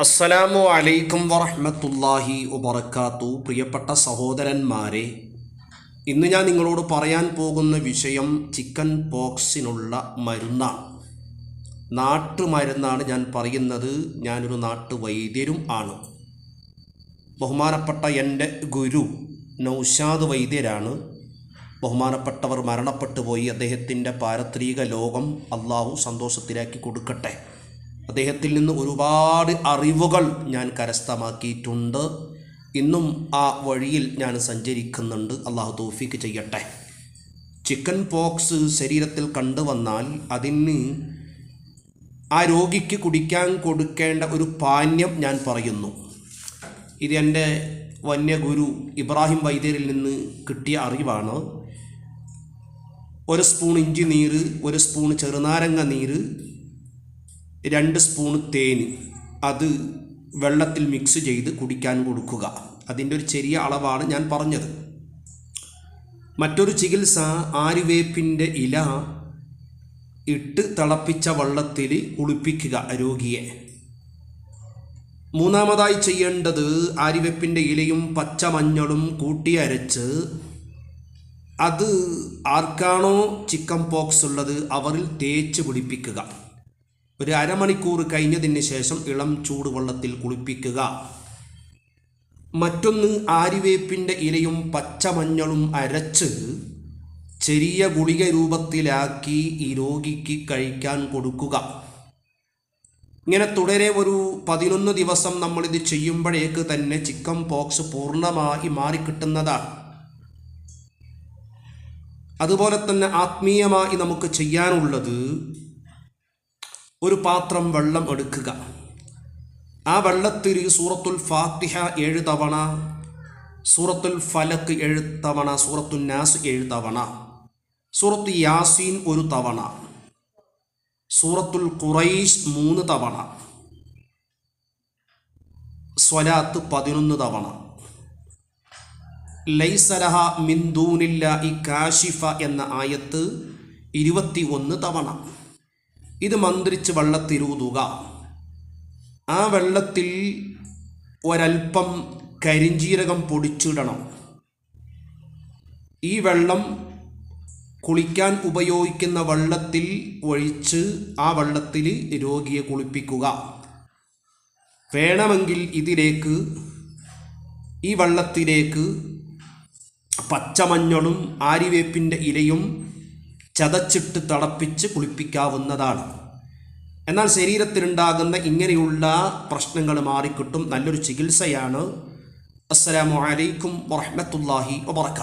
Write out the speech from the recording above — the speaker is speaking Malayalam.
അസ്സലാമു അലൈക്കും വറഹ്മത്തുള്ളാഹി വബറകാത്തു. പ്രിയപ്പെട്ട സഹോദരന്മാരെ, ഇന്ന് ഞാൻ നിങ്ങളോട് പറയാൻ പോകുന്ന വിഷയം ചിക്കൻ പോക്സിനുള്ള മരുന്നാണ്. നാട്ടുമരുന്നാണ് ഞാൻ പറയുന്നത്. ഞാനൊരു നാട്ടുവൈദ്യരും ആണ്. ബഹുമാനപ്പെട്ട എൻ്റെ ഗുരു നൗഷാദ് വൈദ്യരാണ്. ബഹുമാനപ്പെട്ടവർ മരണപ്പെട്ടു പോയി. അദ്ദേഹത്തിൻ്റെ പാരത്രിക ലോകം അള്ളാഹു സന്തോഷത്തിലാക്കി കൊടുക്കട്ടെ. അദ്ദേഹത്തിൽ നിന്ന് ഒരുപാട് അറിവുകൾ ഞാൻ കരസ്ഥമാക്കിയിട്ടുണ്ട്. ഇന്നും ആ വഴിയിൽ ഞാൻ സഞ്ചരിക്കുന്നുണ്ട്. അള്ളാഹു തൗഫീക്ക് ചെയ്യട്ടെ. ചിക്കൻ പോക്സ് ശരീരത്തിൽ കണ്ടുവന്നാൽ അതിന് ആ രോഗിക്ക് കുടിക്കാൻ കൊടുക്കേണ്ട ഒരു പാനീയം ഞാൻ പറയുന്നു. ഇത് എൻ്റെ വന്യഗുരു ഇബ്രാഹിം വൈദ്യരിൽ നിന്ന് കിട്ടിയ അറിവാണ്. 1 സ്പൂൺ ഇഞ്ചി നീര്, 1 സ്പൂൺ ചെറുനാരങ്ങ നീര്, 2 സ്പൂൺ തേന്, അത് വെള്ളത്തിൽ മിക്സ് ചെയ്ത് കുടിക്കാൻ കൊടുക്കുക. അതിൻ്റെ ഒരു ചെറിയ അളവാണ് ഞാൻ പറഞ്ഞത്. മറ്റൊരു ചികിത്സ, ആര്യവേപ്പിൻ്റെ ഇല ഇട്ട് തിളപ്പിച്ച വെള്ളത്തിൽ കുളിപ്പിക്കുക രോഗിയെ. മൂന്നാമതായി ചെയ്യേണ്ടത്, ആര്യവേപ്പിൻ്റെ ഇലയും പച്ചമഞ്ഞളും കൂട്ടി അരച്ച് അത് ആർക്കാണോ ചിക്കൻ പോക്സ് ഉള്ളത് അവരിൽ തേച്ച് പിടിപ്പിക്കുക. ഒരു അരമണിക്കൂർ കഴിഞ്ഞതിന് ശേഷം ഇളം ചൂടുവെള്ളത്തിൽ കുളിപ്പിക്കുക. മറ്റൊന്ന്, ആര്യവേപ്പിൻ്റെ ഇലയും പച്ചമഞ്ഞളും അരച്ച് ചെറിയ ഗുളിക രൂപത്തിലാക്കി ഈ രോഗിക്ക് കഴിക്കാൻ കൊടുക്കുക. ഇങ്ങനെ തുടരെ ഒരു 11 ദിവസം നമ്മളിത് ചെയ്യുമ്പോഴേക്ക് തന്നെ ചിക്കൻ പോക്സ് പൂർണ്ണമായി മാറിക്കിട്ടുന്നതാണ്. അതുപോലെ തന്നെ ആത്മീയമായി നമുക്ക് ചെയ്യാനുള്ളത്, ഒരു പാത്രം വെള്ളം എടുക്കുക. ആ വെള്ളത്തിൽ സൂറത്തുൽ ഫാത്തിഹ 7 തവണ, സൂറത്തുൽ ഫലക്ക് 7 തവണ, സൂറത്തുൽ നാസ് 7 തവണ, സൂറത്തു യാസീൻ 1 തവണ, സൂറത്തുൽ ഖുറൈശ് 3 തവണ, സ്വലാത്ത് 11 തവണ, ലൈസ ലഹ മിൻ ദൂനില്ലാഹി കാശിഫ എന്ന ആയത്ത് 21 തവണ. ഇത് മന്ത്രിച്ച് വെള്ളത്തിലൂതുക. ആ വെള്ളത്തിൽ ഒരൽപ്പം കരിഞ്ജീരകം പൊടിച്ചിടണം. ഈ വെള്ളം കുളിക്കാൻ ഉപയോഗിക്കുന്ന വെള്ളത്തിൽ ഒഴിച്ച് ആ വെള്ളത്തിൽ രോഗിയെ കുളിപ്പിക്കുക. വേണമെങ്കിൽ ഇതിലേക്ക്, ഈ വെള്ളത്തിലേക്ക് പച്ചമഞ്ഞളും ആര്യവേപ്പിൻ്റെ ഇലയും ചതച്ചിട്ട് തിളപ്പിച്ച് കുളിപ്പിക്കാവുന്നതാണ്. എന്നാൽ ശരീരത്തിലുണ്ടാകുന്ന ഇങ്ങനെയുള്ള പ്രശ്നങ്ങൾ മാറിക്കിട്ടും. നല്ലൊരു ചികിത്സയാണ്. അസ്സലാമു അലൈക്കും വറഹ്മത്തുള്ളാഹി വബറകാതുഹു.